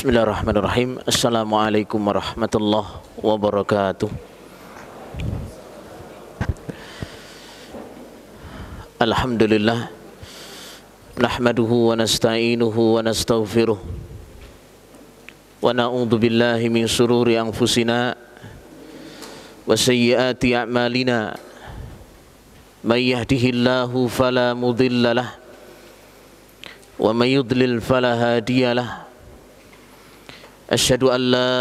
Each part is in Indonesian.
Bismillahirrahmanirrahim. Assalamualaikum warahmatullahi wabarakatuh. Alhamdulillah, nahmaduhu wa nasta'inuhu wa nastaghfiruh, wa na'udzu billahi min shururi anfusina wa sayyiati a'malina. May yahdihillahu fala mudilla lahu wa may yudlil fala hadiya lahu. Asyhadu an la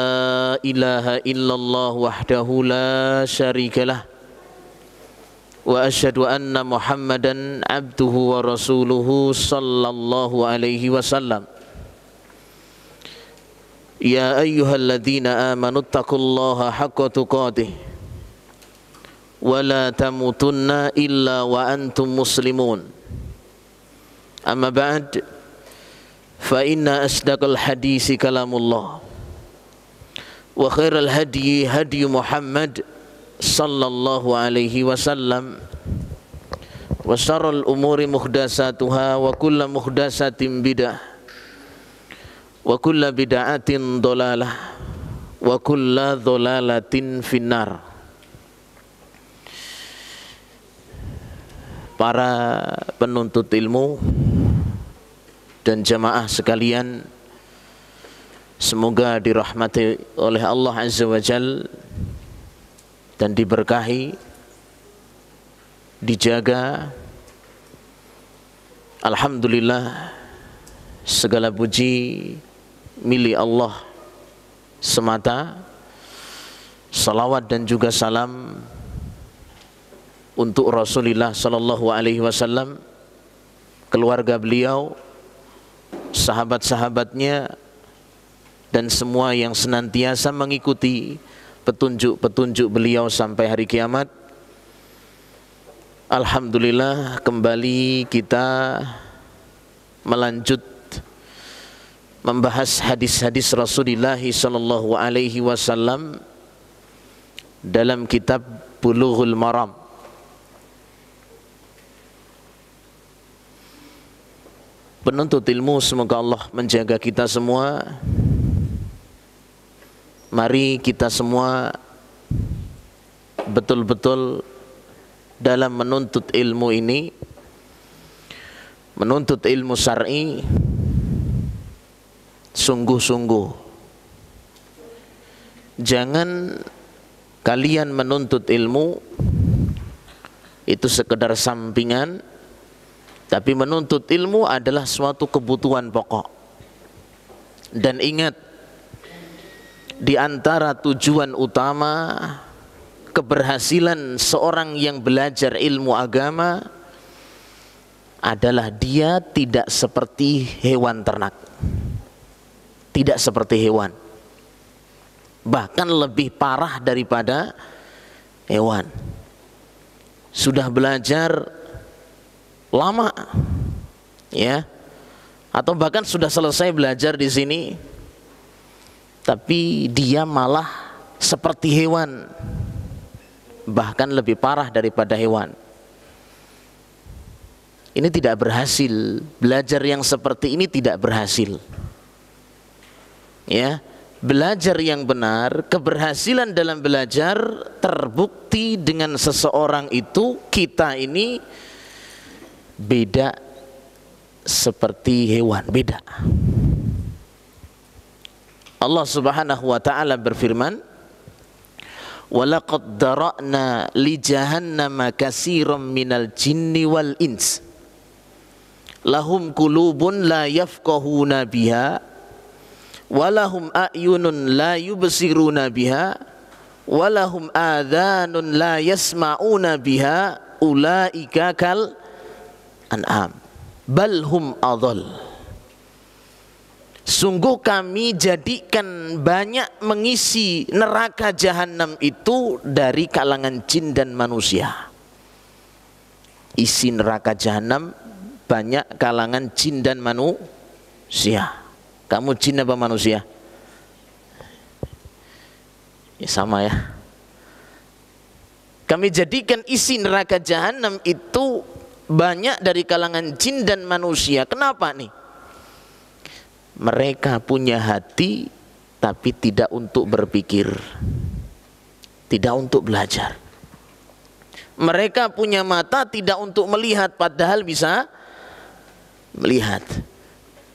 ilaha illallah wahdahu la syarika lah, wa asyhadu anna Muhammadan abduhu wa rasuluhu sallallahu alaihi wasallam. Ya ayyuhalladzina amanu taqullaha haqqa tuqatih wa la tamutunna illa wa antum muslimun. Amma ba'd, fa inna asdaqal hadisi kalamullah wa khairal hadyi hadyu Muhammad sallallahu alaihi wasallam wa syarrul umuri muhdatsatuha wa kullu muhdatsatin bidah wa kullu bid'atin dhalalah wa kullu dhalalatin finnar. Para penuntut ilmu dan jamaah sekalian, semoga dirahmati oleh Allah Azza wa Jal dan diberkahi, dijaga. Alhamdulillah, segala puji milik Allah semata. Salawat dan juga salam untuk Rasulullah sallallahu alaihi wasallam, keluarga beliau, sahabat-sahabatnya, dan semua yang senantiasa mengikuti petunjuk-petunjuk beliau sampai hari kiamat. Alhamdulillah, kembali kita melanjut membahas hadis-hadis Rasulullah sallallahu alaihi wasallam dalam kitab Bulughul Maram. Penuntut ilmu, semoga Allah menjaga kita semua. Mari kita semua betul-betul dalam menuntut ilmu ini, menuntut ilmu syar'i, sungguh-sungguh. Jangan kalian menuntut ilmu itu sekedar sampingan, tapi menuntut ilmu adalah suatu kebutuhan pokok. Dan ingat, di antara tujuan utama keberhasilan seorang yang belajar ilmu agama adalah dia tidak seperti hewan ternak. Tidak seperti hewan. Bahkan lebih parah daripada hewan. Sudah belajar lama, ya, atau bahkan sudah selesai belajar di sini, tapi dia malah seperti hewan, bahkan lebih parah daripada hewan. Ini tidak berhasil. Belajar yang seperti ini tidak berhasil. Ya, belajar yang benar, keberhasilan dalam belajar terbukti dengan seseorang itu, kita ini beda seperti hewan, beda. Allah Subhanahu wa taala berfirman, "Walaqad dara'na li jahannama katsiran minal jinni wal ins. Lahum qulubun la yafqahuna biha, walahum a'yunun la yubsiruna biha, walahum adhanun la yasma'una biha, ulaika kal an'am bal hum adhal." Sungguh kami jadikan banyak mengisi neraka jahanam itu dari kalangan jin dan manusia. Isi neraka jahanam banyak kalangan jin dan manusia. Kamu jin apa manusia? Ya sama ya. Kami jadikan isi neraka jahanam itu banyak dari kalangan jin dan manusia. Kenapa nih? Mereka punya hati tapi tidak untuk berpikir, tidak untuk belajar. Mereka punya mata tidak untuk melihat padahal bisa melihat.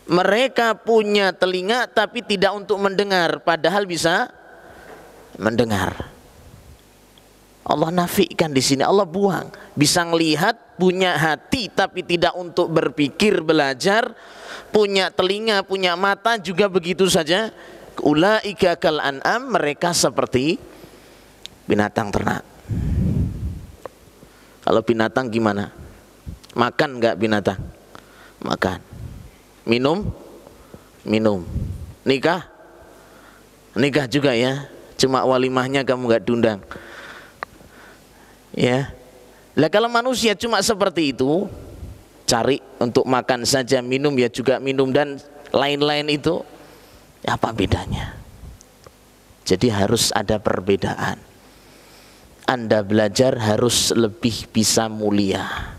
Mereka punya telinga tapi tidak untuk mendengar padahal bisa mendengar. Allah nafikan di sini, Allah buang. Bisa ngelihat, punya hati tapi tidak untuk berpikir, belajar. Punya telinga, punya mata juga begitu saja. Ulaika kal an'am, mereka seperti binatang ternak. Kalau binatang gimana? Makan enggak binatang? Makan. Minum? Minum. Nikah? Nikah juga ya. Cuma walimahnya kamu enggak diundang. Ya. Lah kalau manusia cuma seperti itu, cari untuk makan saja, minum ya juga minum dan lain-lain itu, apa bedanya? Jadi harus ada perbedaan. Anda belajar harus lebih bisa mulia.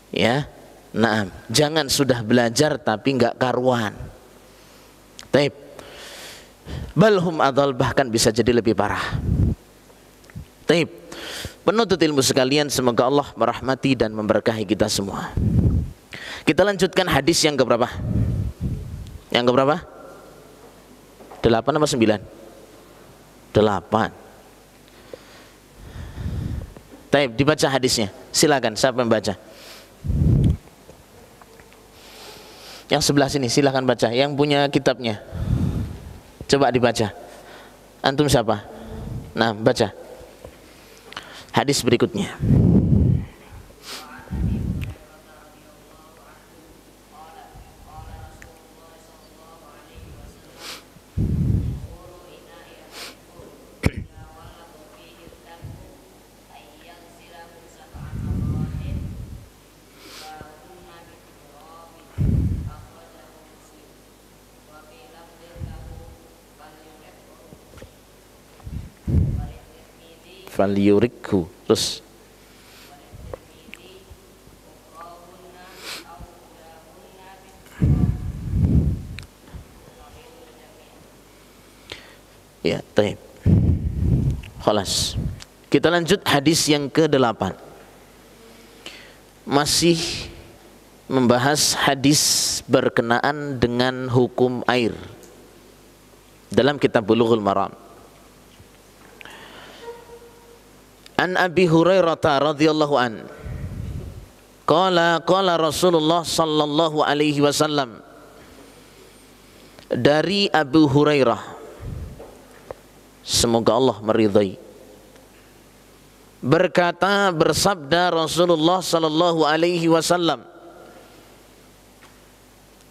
Ya. Nah, jangan sudah belajar tapi enggak karuan. Taib. Balhum adal, bahkan bisa jadi lebih parah. Taib. Penuntut ilmu sekalian, semoga Allah merahmati dan memberkahi kita semua. Kita lanjutkan hadis yang keberapa? Yang keberapa? 8 apa 9? 8. Taib, dibaca hadisnya. Silakan, siapa yang baca? Yang sebelah sini, silakan baca. Yang punya kitabnya, coba dibaca. Antum siapa? Nah, baca hadis berikutnya. Falyurikhu. Terus ya, taib. Khalas. Kita lanjut hadis yang ke-8. Masih membahas hadis berkenaan dengan hukum air dalam kitab Bulughul Maram. An Abi Hurairah radhiyallahu an qala Rasulullah sallallahu alaihi wasallam, dari Abu Hurairah, semoga Allah meridai, berkata, bersabda Rasulullah sallallahu alaihi wasallam,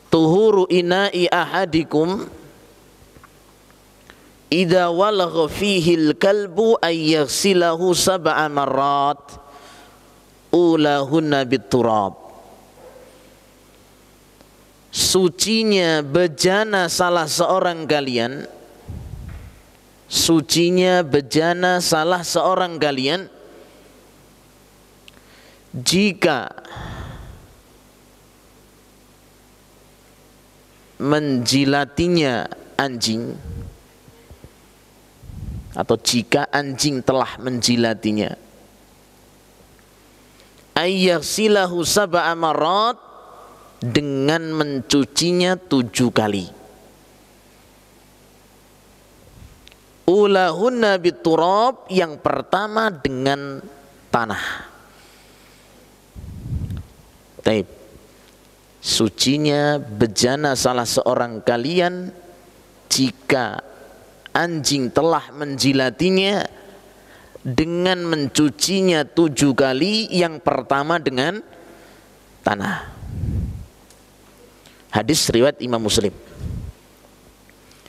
tuhuru ina'i ahadikum idza walagha fihi al-kalbu ay yaghsilahu sab'a marrat ulahunna bit-turab. Sucinya bejana salah seorang kalian, sucinya bejana salah seorang kalian jika menjilatinya anjing, atau jika anjing telah menjilatinya, ayyaghsilahu sab'a marrat, dengan mencucinya 7 kali. Ulahunna biturab, yang pertama dengan tanah. Taib. Sucinya bejana salah seorang kalian jika anjing telah menjilatinya dengan mencucinya 7 kali, yang pertama dengan tanah. Hadis riwayat Imam Muslim.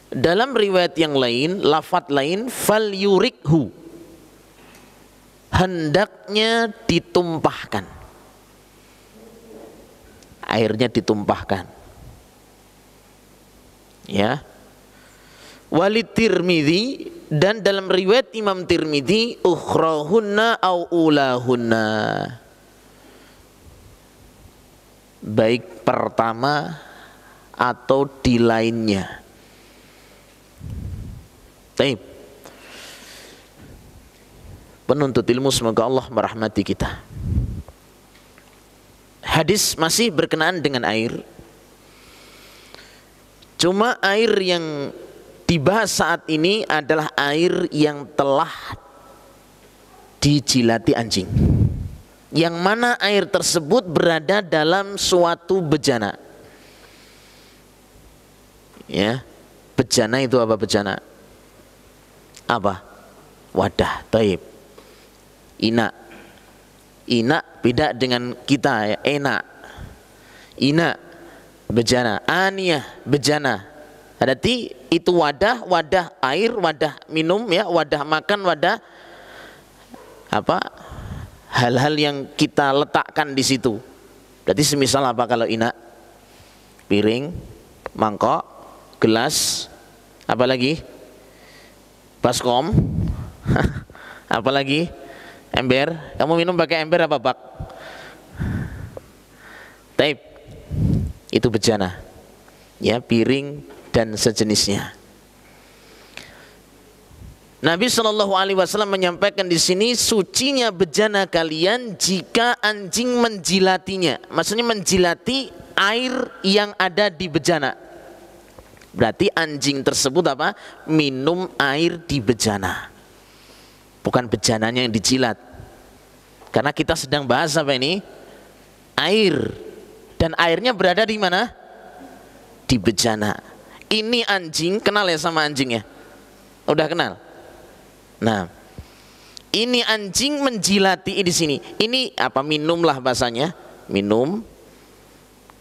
Dalam riwayat yang lain, lafadz lain, fal yurikhu, hendaknya ditumpahkan, airnya ditumpahkan. Ya. Walid Tirmidzi, dan dalam riwayat Imam Tirmidzi, ukhrahunna au ulahunna, baik pertama atau di lainnya. Baik. Penuntut ilmu, semoga Allah merahmati kita. Hadis masih berkenaan dengan air. Cuma air yang dibahas saat ini adalah air yang telah dijilati anjing, yang mana air tersebut berada dalam suatu bejana. Ya, bejana itu apa bejana? Apa? Wadah, taib. Ina. Ina beda dengan kita ya, enak. Ina, bejana. Aniyah, bejana. Berarti itu wadah, wadah air, wadah minum ya, wadah makan, wadah apa? Hal-hal yang kita letakkan di situ. Berarti semisal apa kalau ina? Piring, mangkok, gelas, apa lagi? Baskom, apa lagi? Ember. Kamu minum pakai ember apa bak? Tape. Itu bejana. Ya, piring dan sejenisnya. Nabi SAW menyampaikan di sini, sucinya bejana kalian jika anjing menjilatinya. Maksudnya menjilati air yang ada di bejana. Berarti anjing tersebut apa? Minum air di bejana. Bukan bejananya yang dijilat. Karena kita sedang bahas apa ini? Air. Dan airnya berada di mana? Di bejana. Ini anjing, kenal ya sama anjingnya? Udah kenal? Nah, ini anjing menjilati di sini. Ini apa? Minumlah bahasanya. Minum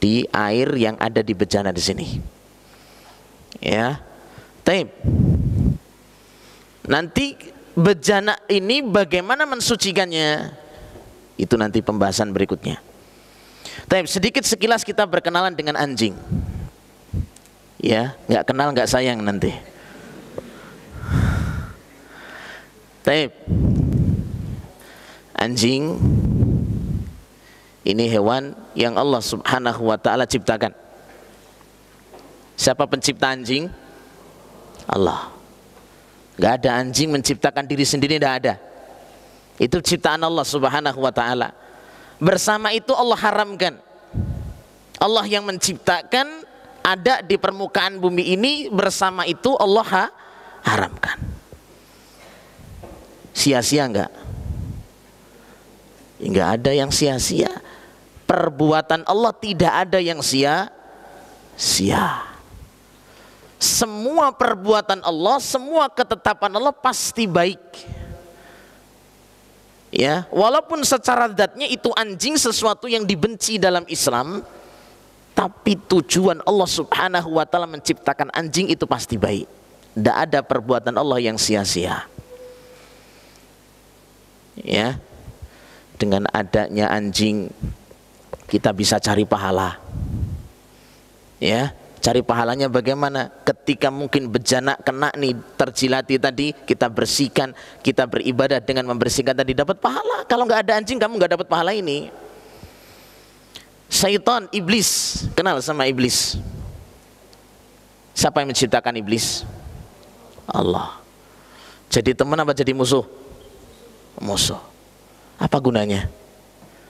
di air yang ada di bejana di sini. Ya. Taib. Nanti bejana ini bagaimana mensucikannya? Itu nanti pembahasan berikutnya. Taib, sedikit sekilas kita berkenalan dengan anjing. Ya, nggak kenal nggak sayang nanti. Taib. Anjing ini hewan yang Allah Subhanahu wa taala ciptakan. Siapa pencipta anjing? Allah. Gak ada anjing menciptakan diri sendiri, tidak ada. Itu ciptaan Allah Subhanahu wa taala. Bersama itu Allah haramkan. Allah yang menciptakan ada di permukaan bumi ini, bersama itu Allah haramkan. Sia-sia enggak? Enggak ada yang sia-sia. Perbuatan Allah tidak ada yang sia-sia. Semua perbuatan Allah, semua ketetapan Allah pasti baik. Ya, walaupun secara zatnya itu anjing sesuatu yang dibenci dalam Islam, tapi tujuan Allah Subhanahu wa taala menciptakan anjing itu pasti baik. Tidak ada perbuatan Allah yang sia-sia. Ya. Dengan adanya anjing kita bisa cari pahala. Ya. Cari pahalanya bagaimana? Ketika mungkin bejana kena nih, terjilati tadi, kita bersihkan, kita beribadah dengan membersihkan tadi, dapat pahala. Kalau nggak ada anjing kamu nggak dapat pahala ini. Syaitan, iblis, kenal sama iblis? Siapa yang menciptakan iblis? Allah. Jadi teman apa jadi musuh? Musuh. Apa gunanya?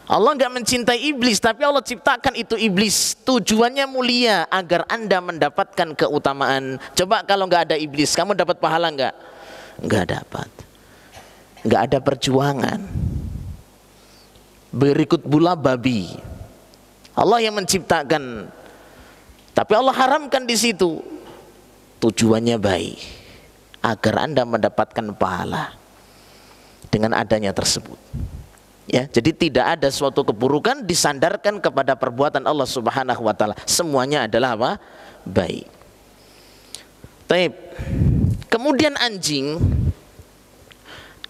Allah nggak mencintai iblis, tapi Allah ciptakan itu iblis. Tujuannya mulia, agar Anda mendapatkan keutamaan. Coba kalau nggak ada iblis, kamu dapat pahala nggak? Nggak dapat. Nggak ada perjuangan. Berikut pula babi. Allah yang menciptakan, tapi Allah haramkan di situ. Tujuannya baik, agar Anda mendapatkan pahala dengan adanya tersebut. Ya, jadi tidak ada suatu keburukan disandarkan kepada perbuatan Allah Subhanahu wa taala. Semuanya adalah apa? Baik. Taib. Kemudian anjing.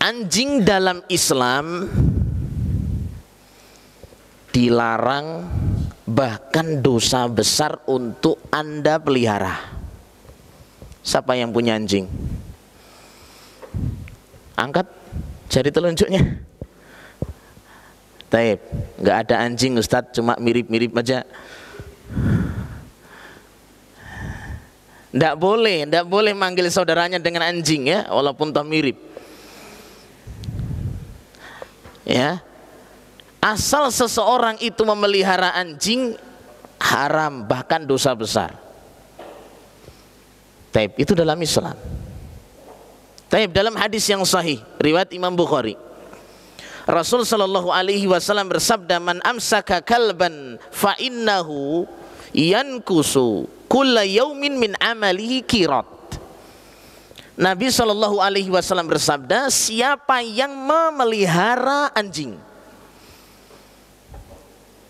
Anjing dalam Islam dilarang, bahkan dosa besar untuk Anda pelihara. Siapa yang punya anjing? Angkat jari telunjuknya. Taib, nggak ada anjing Ustadz, cuma mirip-mirip aja. Tidak boleh manggil saudaranya dengan anjing ya, walaupun tak mirip. Ya, asal seseorang itu memelihara anjing haram, bahkan dosa besar. Taib itu dalam Islam. Taib dalam hadis yang sahih riwayat Imam Bukhari, Rasul sallallahu alaihi wasallam bersabda, man amsaka kalban fa innahu yankusu kulla yaumin min amalihi qirat. Nabi sallallahu alaihi wasallam bersabda, siapa yang memelihara anjing,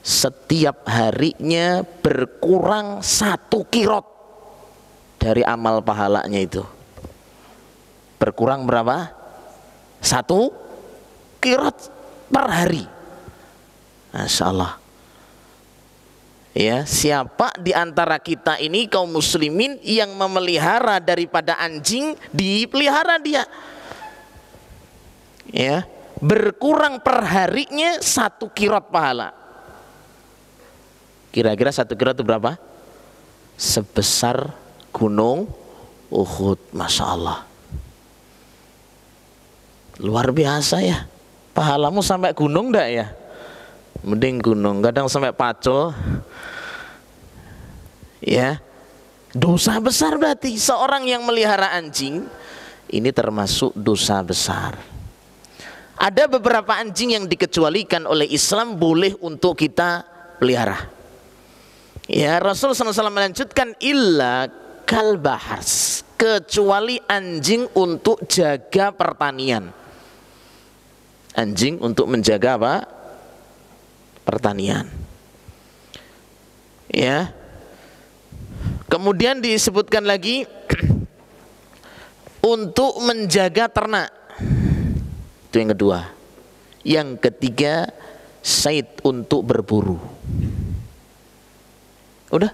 setiap harinya berkurang 1 qirat dari amal pahalanya itu. Berkurang berapa? 1 qirat per hari. Masya Allah. Ya, siapa di antara kita ini kaum muslimin yang memelihara daripada anjing, dipelihara dia. Ya, berkurang per harinya 1 qirat pahala. Kira-kira 1 qirat itu berapa? Sebesar gunung Uhud. Masya Allah. Luar biasa ya. Pahalamu sampai gunung enggak ya? Mending gunung, kadang sampai pacul. Ya, dosa besar berarti. Seorang yang melihara anjing ini termasuk dosa besar. Ada beberapa anjing yang dikecualikan oleh Islam boleh untuk kita pelihara. Ya, Rasul SAW melanjutkan, illa kalbahars, kecuali anjing untuk jaga pertanian. Anjing untuk menjaga apa? Pertanian. Ya. Kemudian disebutkan lagi untuk menjaga ternak. Itu yang kedua. Yang ketiga, said, untuk berburu. Udah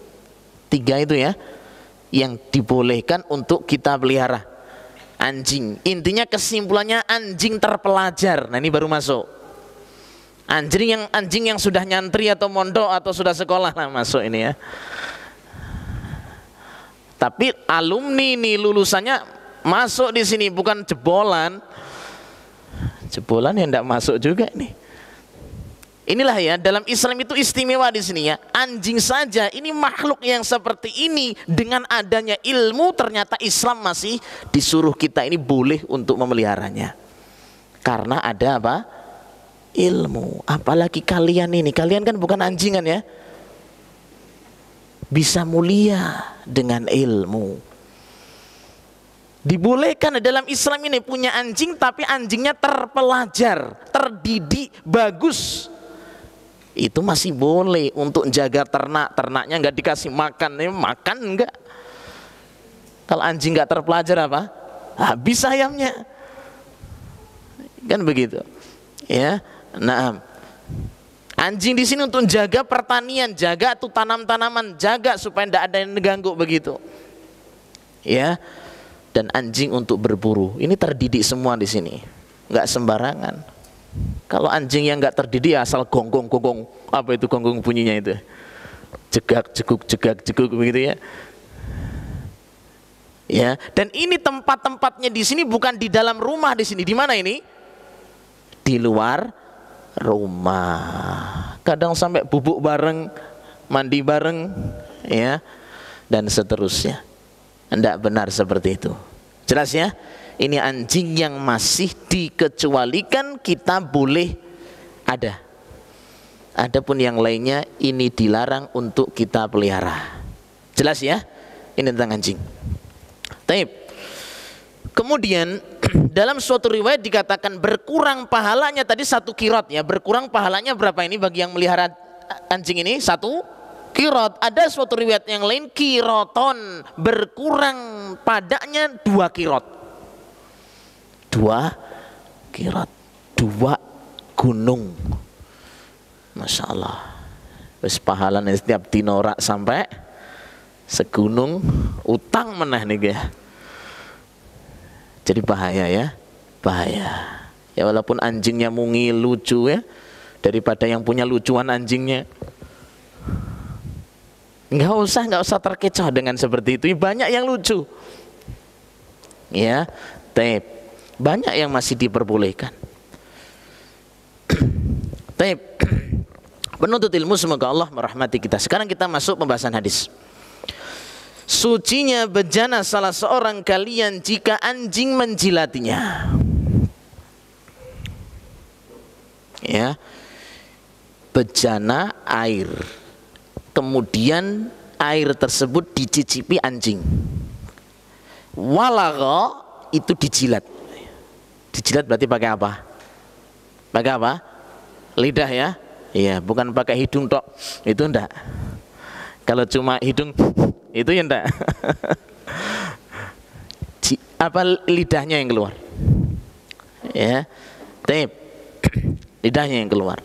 3 itu ya yang dibolehkan untuk kita pelihara. Anjing, intinya kesimpulannya anjing terpelajar. Nah ini baru masuk. Anjing yang sudah nyantri atau mondok atau sudah sekolah lah masuk ini ya. Tapi alumni nih lulusannya masuk di sini, bukan jebolan. Jebolan yang tidak masuk juga nih. Inilah ya, dalam Islam itu istimewa di sini ya. Anjing saja ini makhluk yang seperti ini, dengan adanya ilmu ternyata Islam masih disuruh kita ini boleh untuk memeliharanya. Karena ada apa? Ilmu. Apalagi kalian ini, kalian kan bukan anjingan ya. Bisa mulia dengan ilmu. Dibolehkan dalam Islam ini punya anjing, tapi anjingnya terpelajar, terdidik, bagus. Itu masih boleh untuk jaga ternak. Ternaknya nggak dikasih makan, makan enggak. Kalau anjing nggak terpelajar apa? Habis ayamnya. Kan begitu. Ya. Nah, anjing di sini untuk jaga pertanian, jaga tuh tanam-tanaman, jaga supaya tidak ada yang mengganggu begitu. Ya. Dan anjing untuk berburu. Ini terdidik semua di sini. Nggak sembarangan. Kalau anjing yang nggak terdidik asal gonggong, apa itu gonggong bunyinya itu? Jegak, jeguk begitu ya. Ya, dan ini tempat-tempatnya di sini bukan di dalam rumah di sini. Di mana ini? Di luar rumah. Kadang sampai bubuk bareng, mandi bareng, ya, dan seterusnya. Tidak benar seperti itu. Jelas ya? Ini anjing yang masih dikecualikan kita boleh ada. Adapun yang lainnya ini dilarang untuk kita pelihara. Jelas ya? Ini tentang anjing. Taib. Kemudian dalam suatu riwayat dikatakan berkurang pahalanya tadi 1 qirat ya. Berkurang pahalanya berapa ini bagi yang melihara anjing ini? 1 qirat. Ada suatu riwayat yang lain qiraton, berkurang padanya 2 qirat. 2 qirat, 2 gunung. Masya Allah. Wis pahalanya setiap dinorak sampai segunung utang meneh nih ya. Jadi bahaya ya, bahaya. Ya walaupun anjingnya mungil lucu ya, daripada yang punya lucuan anjingnya. Nggak usah terkecoh dengan seperti itu. Banyak yang lucu. Ya, banyak yang masih diperbolehkan. Penuntut ilmu, semoga Allah merahmati kita. Sekarang kita masuk pembahasan hadis. Sucinya bejana salah seorang kalian jika anjing menjilatinya. Ya, bejana air, kemudian air tersebut dicicipi anjing. Walagha itu dijilat. Dijilat berarti pakai apa? Pakai apa? Lidah ya. Iya, bukan pakai hidung tok. Itu enggak. Kalau cuma hidung itu ya enggak. Apa lidahnya yang keluar? Ya. Lidahnya yang keluar.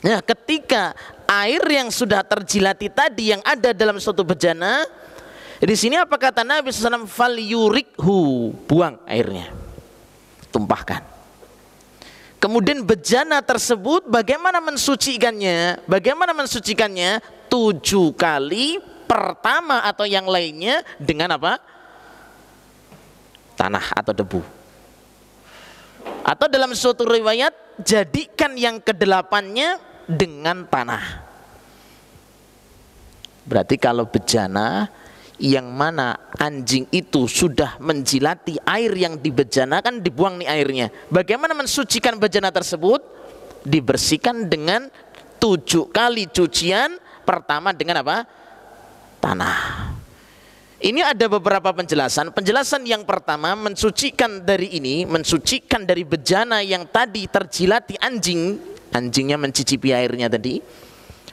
Nah, ketika air yang sudah terjilati tadi yang ada dalam suatu bejana, di sini apa kata Nabi SAW? Fal yurikhu, buang airnya, tumpahkan. Kemudian bejana tersebut bagaimana mensucikannya? Bagaimana mensucikannya? 7 kali, pertama atau yang lainnya dengan apa? Tanah atau debu. Atau dalam suatu riwayat, jadikan yang ke-8-nya dengan tanah. Berarti kalau bejana yang mana anjing itu sudah menjilati air yang dibejanakan, dibuang nih airnya. Bagaimana mensucikan bejana tersebut? Dibersihkan dengan 7 kali cucian, pertama dengan apa? Tanah. Ini ada beberapa penjelasan. Penjelasan yang pertama, mensucikan dari ini, mensucikan dari bejana yang tadi terjilati anjing, anjingnya mencicipi airnya tadi.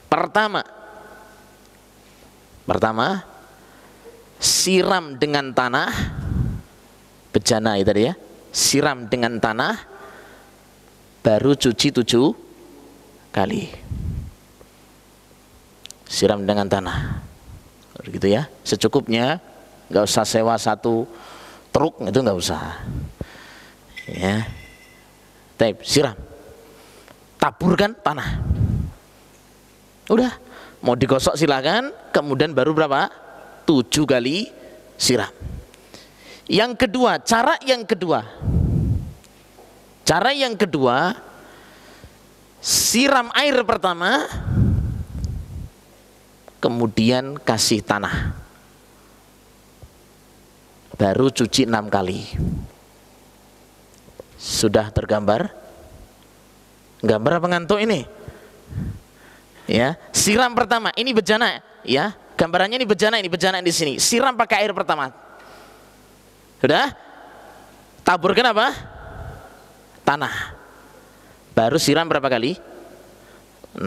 Pertama, siram dengan tanah, bejana itu tadi ya, siram dengan tanah, baru cuci 7 kali. Siram dengan tanah, gitu ya, secukupnya, nggak usah sewa 1 truk, itu nggak usah. Ya, siram, taburkan tanah, udah, mau digosok silakan, kemudian baru berapa? 7 kali siram. Yang kedua, cara yang kedua, siram air pertama, kemudian kasih tanah, baru cuci 6 kali. Sudah tergambar? Gambar apa ngantuk ini? Ya, siram pertama, ini bejana ya. Gambarannya ini bejana di sini. Siram pakai air pertama. Sudah? Taburkan apa? Tanah. Baru siram berapa kali? 6.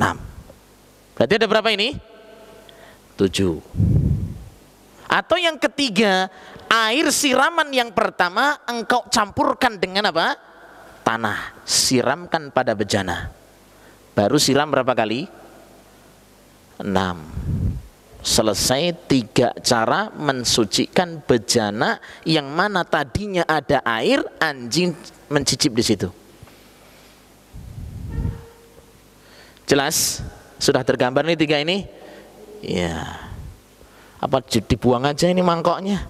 Berarti ada berapa ini? 7. Atau yang ketiga, air siraman yang pertama engkau campurkan dengan apa? Tanah. Siramkan pada bejana. Baru siram berapa kali? 6. Selesai 3 cara mensucikan bejana yang mana tadinya ada air, anjing mencicip di situ. Jelas? Sudah tergambar nih 3 ini? Ya. Apa dibuang aja ini mangkoknya?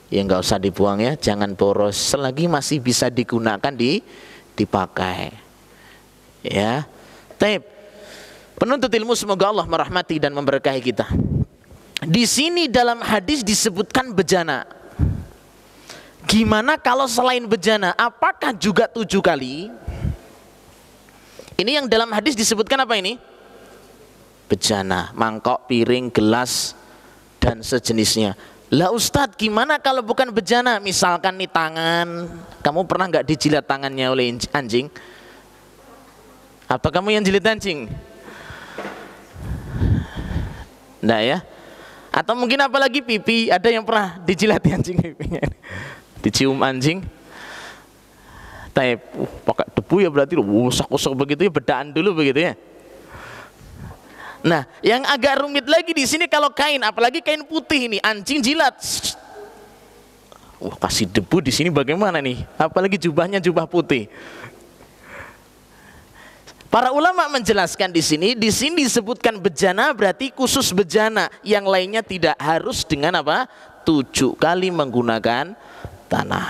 Ya nggak usah dibuang ya, jangan boros. Selagi masih bisa digunakan, dipakai. Ya. Taib. Penuntut ilmu, semoga Allah merahmati dan memberkahi kita. Di sini dalam hadis disebutkan bejana. Gimana kalau selain bejana? Apakah juga 7 kali? Ini yang dalam hadis disebutkan apa ini? Bejana, mangkok, piring, gelas, dan sejenisnya. Lah Ustadz, gimana kalau bukan bejana? Misalkan nih tangan, kamu pernah nggak dijilat tangannya oleh anjing? Atau kamu yang jilid anjing? Nah ya, atau mungkin apalagi pipi, ada yang pernah dijilati anjing pipinya, dicium anjing, pakai debu ya berarti usah begitu ya, bedaan dulu begitu ya. Nah, yang agak rumit lagi di sini kalau kain, apalagi kain putih ini, anjing jilat, kasih debu di sini bagaimana nih? Apalagi jubahnya jubah putih. Para ulama menjelaskan di sini disebutkan bejana berarti khusus bejana, yang lainnya tidak harus dengan apa? 7 kali menggunakan tanah.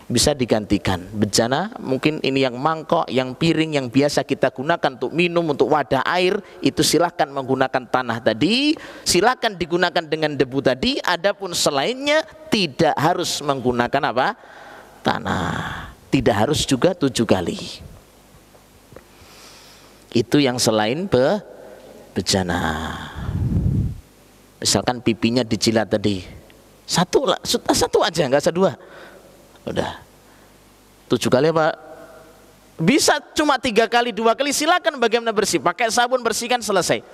Bisa digantikan bejana, mungkin ini yang mangkok, yang piring yang biasa kita gunakan untuk minum, untuk wadah air, itu silahkan menggunakan tanah tadi, silahkan digunakan dengan debu tadi. Adapun selainnya tidak harus menggunakan apa? Tanah. Tidak harus juga 7 kali. Itu yang selain bejana. Misalkan pipinya dijilat tadi, satu aja, nggak usah 2. Udah 7 kali apa? Bisa cuma 3 kali, 2 kali, silakan bagaimana bersih. Pakai sabun bersihkan, selesai.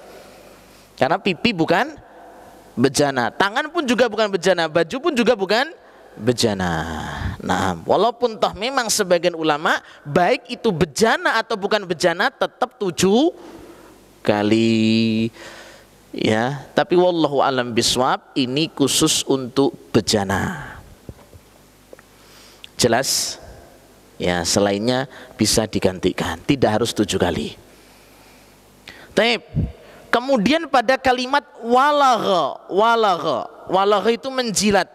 Karena pipi bukan bejana, tangan pun juga bukan bejana, baju pun juga bukan bejana. Nah, walaupun toh memang sebagian ulama baik itu bejana atau bukan bejana tetap 7 kali. Ya, tapi wallahu alam biswab, ini khusus untuk bejana. Jelas? Ya, selainnya bisa digantikan, tidak harus 7 kali. Taib. Kemudian pada kalimat walagha itu menjilat.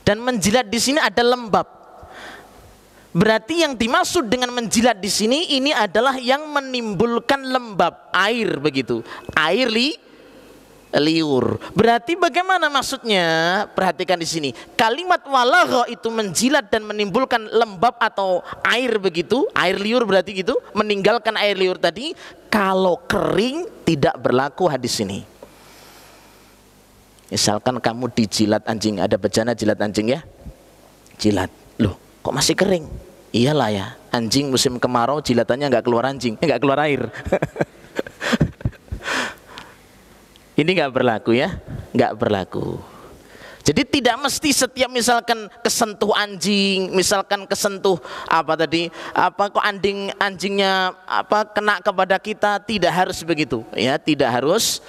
Dan menjilat di sini ada lembab. Berarti yang dimaksud dengan menjilat di sini ini adalah yang menimbulkan lembab, air begitu. Air liur. Berarti bagaimana maksudnya? Perhatikan di sini. Kalimat walagha itu menjilat dan menimbulkan lembab atau air begitu. Air liur berarti gitu, meninggalkan air liur tadi. Kalau kering tidak berlaku hadis ini. Misalkan kamu dijilat anjing, ada bejana jilat anjing ya, jilat, loh kok masih kering? Iyalah ya, anjing musim kemarau jilatannya nggak keluar anjing, nggak keluar air. Ini nggak berlaku ya, nggak berlaku. Jadi tidak mesti setiap misalkan kesentuh anjing, misalkan kesentuh kok anjingnya kena kepada kita, tidak harus begitu ya, tidak harus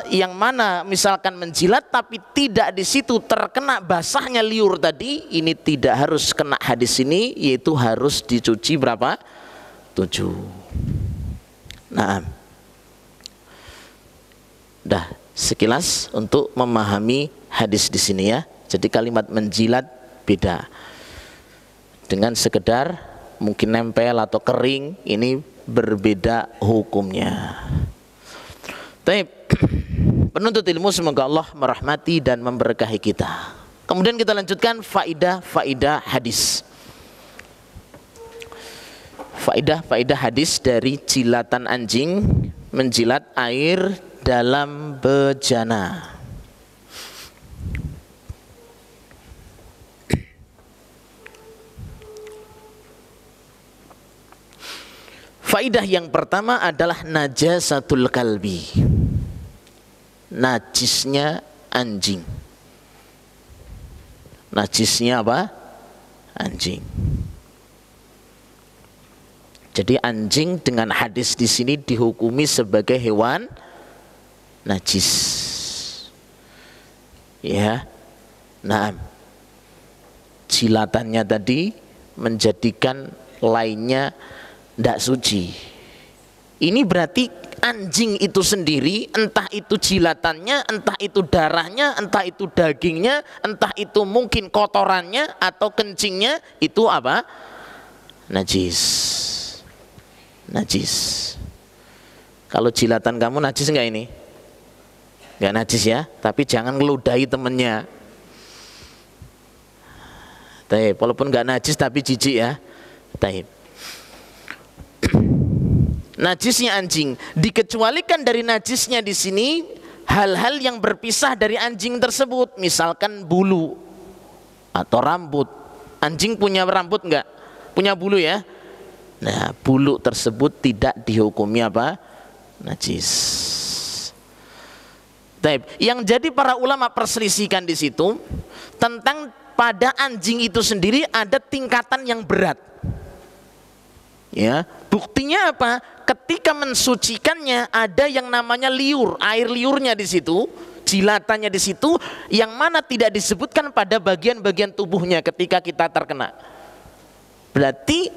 yang mana misalkan menjilat tapi tidak di situ terkena basahnya liur tadi, ini tidak harus kena hadis ini, yaitu harus dicuci berapa? 7. Nah, dah sekilas untuk memahami hadis di sini ya. Jadi kalimat menjilat beda dengan sekedar mungkin nempel atau kering, ini berbeda hukumnya. Baik, penuntut ilmu semoga Allah merahmati dan memberkahi kita. Kemudian kita lanjutkan faidah hadis. Faidah hadis dari jilatan anjing, menjilat air dalam bejana. Faidah yang pertama adalah najasatul kalbi, najisnya anjing. Najisnya apa? Anjing. Jadi anjing dengan hadis di sini dihukumi sebagai hewan najis. Ya. Nah, jilatannya tadi menjadikan lainnya tidak suci. Ini berarti anjing itu sendiri, entah itu jilatannya, entah itu darahnya, entah itu dagingnya, entah itu mungkin kotorannya atau kencingnya, itu apa? Najis. Najis. Kalau jilatan kamu najis enggak ini? Enggak najis ya, tapi jangan ngeludahi temennya. Taib, walaupun enggak najis tapi jijik ya. Taib. Najisnya anjing, dikecualikan dari najisnya di sini hal-hal yang berpisah dari anjing tersebut, misalkan bulu atau rambut. Anjing punya rambut enggak? Punya bulu ya. Nah, bulu tersebut tidak dihukumi apa? Najis. Taib. Yang jadi para ulama perselisihkan di situ tentang pada anjing itu sendiri ada tingkatan yang berat. Ya, buktinya apa? Ketika mensucikannya ada yang namanya liur, air liurnya di situ, jilatannya di situ, yang mana tidak disebutkan pada bagian-bagian tubuhnya ketika kita terkena. Berarti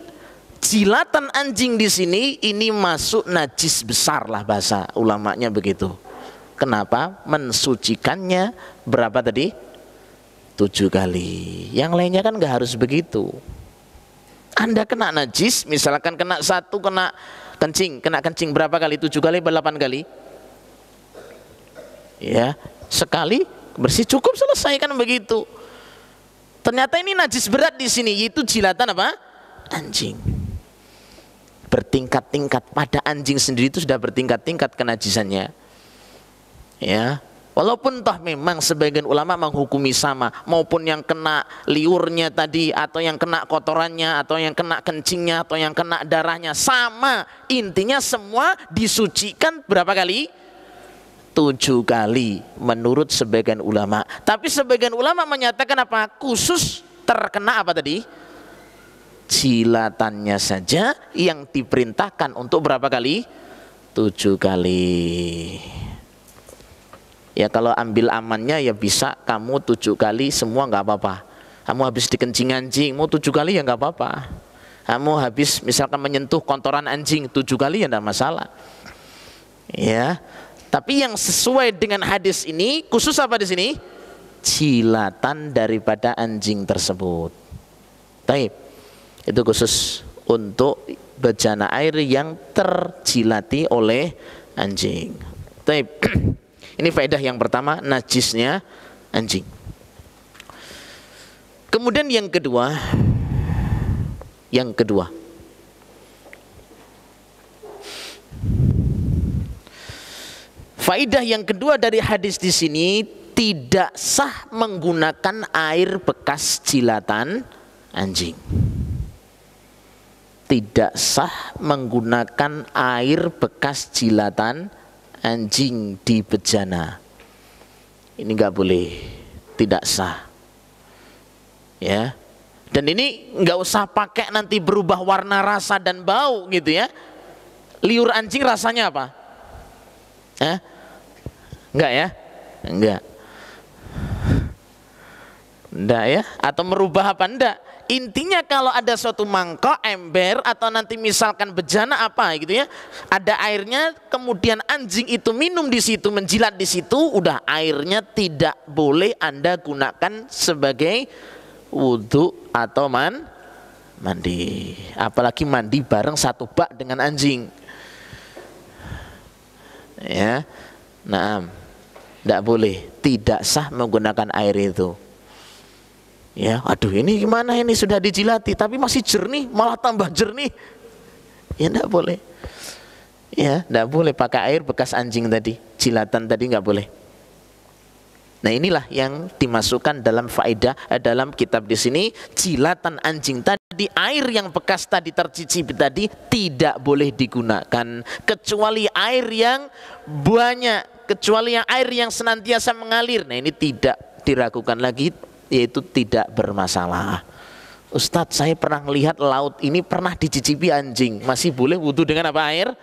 jilatan anjing di sini ini masuk najis besar lah, bahasa ulamanya begitu. Kenapa? Mensucikannya berapa tadi? 7 kali. Yang lainnya kan nggak harus begitu. Anda kena najis, misalkan kena satu, kena kencing berapa kali? 7 kali, 8 kali? Ya, sekali bersih cukup, selesai kan begitu. Ternyata ini najis berat di sini, yaitu jilatan apa? Anjing. Bertingkat-tingkat, pada anjing sendiri itu sudah bertingkat-tingkat kenajisannya. Ya, walaupun toh memang sebagian ulama menghukumi sama, maupun yang kena liurnya tadi, atau yang kena kotorannya, atau yang kena kencingnya, atau yang kena darahnya, sama. Intinya semua disucikan berapa kali? 7 kali menurut sebagian ulama. Tapi sebagian ulama menyatakan apa? Khusus terkena apa tadi? Jilatannya saja yang diperintahkan untuk berapa kali? 7 kali. Ya kalau ambil amannya ya bisa kamu 7 kali semua nggak apa-apa. Kamu habis dikencing anjing mau 7 kali ya nggak apa-apa. Kamu habis misalkan menyentuh kotoran anjing 7 kali ya nggak masalah. Ya. Tapi yang sesuai dengan hadis ini khusus apa di sini? Jilatan daripada anjing tersebut. Baik. Itu khusus untuk bejana air yang terjilati oleh anjing. Baik. Ini faedah yang pertama, najisnya anjing. Kemudian yang kedua, faedah yang kedua dari hadis di sini, tidak sah menggunakan air bekas jilatan anjing. Tidak sah menggunakan air bekas jilatan anjing di bejana. Ini nggak boleh, tidak sah. Ya. Dan ini nggak usah pakai nanti berubah warna, rasa dan bau gitu ya. Liur anjing rasanya apa? Enggak ya? Enggak. Enggak ya? Atau merubah apa enggak? Intinya kalau ada suatu mangkok, ember, atau nanti misalkan bejana apa gitu ya, ada airnya, kemudian anjing itu minum di situ, menjilat di situ, udah airnya tidak boleh Anda gunakan sebagai wudhu atau mandi. Apalagi mandi bareng satu bak dengan anjing. Ya, nah, tidak boleh, tidak sah menggunakan air itu. Ya, aduh ini gimana ini sudah dijilati tapi masih jernih, malah tambah jernih. Ya enggak boleh. Ya, enggak boleh pakai air bekas anjing tadi, jilatan tadi enggak boleh. Nah, inilah yang dimasukkan dalam faedah dalam kitab di sini, jilatan anjing tadi, air yang bekas tadi tercicipi tadi tidak boleh digunakan kecuali air yang banyak, kecuali yang air yang senantiasa mengalir. Nah, ini tidak diragukan lagi, yaitu tidak bermasalah. Ustadz, saya pernah melihat laut ini pernah dicicipi anjing, masih boleh wudhu dengan apa? Air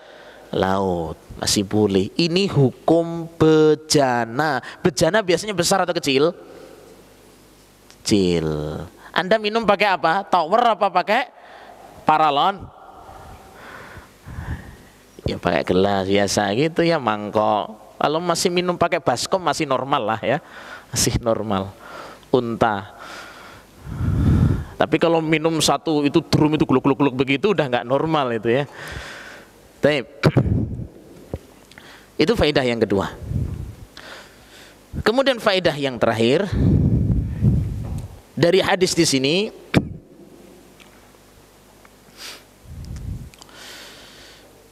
laut, masih boleh. Ini hukum bejana. Bejana biasanya besar atau kecil? Kecil. Anda minum pakai apa? Tower apa pakai paralon? Ya pakai gelas biasa gitu ya, mangkok. Kalau masih minum pakai baskom masih normal lah ya, masih normal. Unta. Tapi kalau minum satu itu drum itu gluk-gluk begitu udah nggak normal itu ya. Itu faedah yang kedua. Kemudian faedah yang terakhir dari hadis di sini,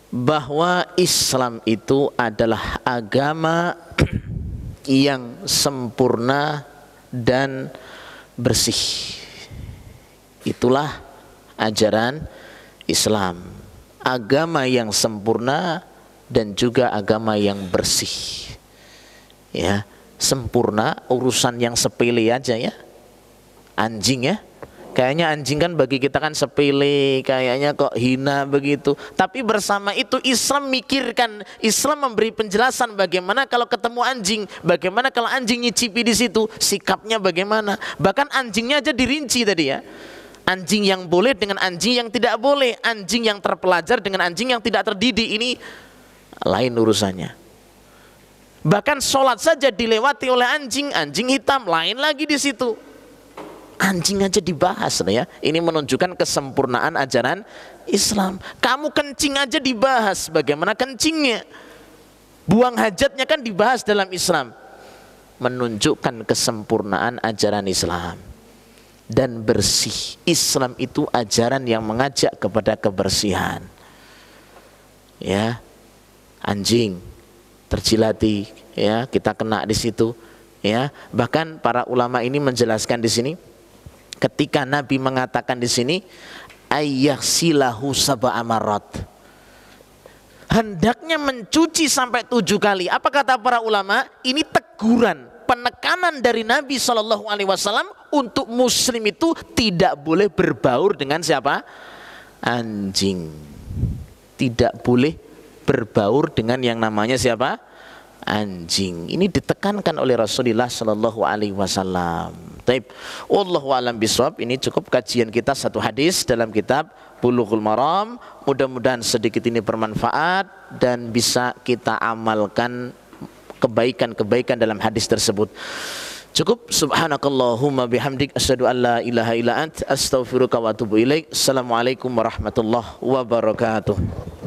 bahwa Islam itu adalah agama yang sempurna dan bersih. Itulah ajaran Islam, agama yang sempurna dan juga agama yang bersih. Ya, sempurna urusan yang sepele aja ya. Anjing ya, kayaknya anjing kan bagi kita kan sepele, kayaknya kok hina begitu. Tapi bersama itu Islam mikirkan, Islam memberi penjelasan bagaimana kalau ketemu anjing, bagaimana kalau anjing nyicipi di situ, sikapnya bagaimana. Bahkan anjingnya aja dirinci tadi ya. Anjing yang boleh dengan anjing yang tidak boleh, anjing yang terpelajar dengan anjing yang tidak terdidik, ini lain urusannya. Bahkan sholat saja dilewati oleh anjing, anjing hitam, lain lagi di situ. Anjing aja dibahas ya. Ini menunjukkan kesempurnaan ajaran Islam. Kamu kencing aja dibahas, bagaimana kencingnya. Buang hajatnya kan dibahas dalam Islam. Menunjukkan kesempurnaan ajaran Islam dan bersih. Islam itu ajaran yang mengajak kepada kebersihan. Ya, anjing terjilati, ya, kita kena di situ, ya. Bahkan para ulama ini menjelaskan di sini, ketika Nabi mengatakan di sini, ayyahsilahu sab'a amarat, hendaknya mencuci sampai 7 kali. Apa kata para ulama? Ini teguran, penekanan dari Nabi SAW untuk muslim itu tidak boleh berbaur dengan siapa? Anjing. Tidak boleh berbaur dengan yang namanya siapa? Anjing. Ini ditekankan oleh Rasulullah SAW. Taib. Wallahu a'lam bishawab. Ini cukup kajian kita satu hadis dalam kitab Bulughul Maram. Mudah-mudahan sedikit ini bermanfaat dan bisa kita amalkan kebaikan-kebaikan dalam hadis tersebut. Cukup. Subhanakallahumma bihamdik asyhadu an la ilaha illa ant astaghfiruka wa atubu ilaik. Assalamualaikum warahmatullahi wabarakatuh.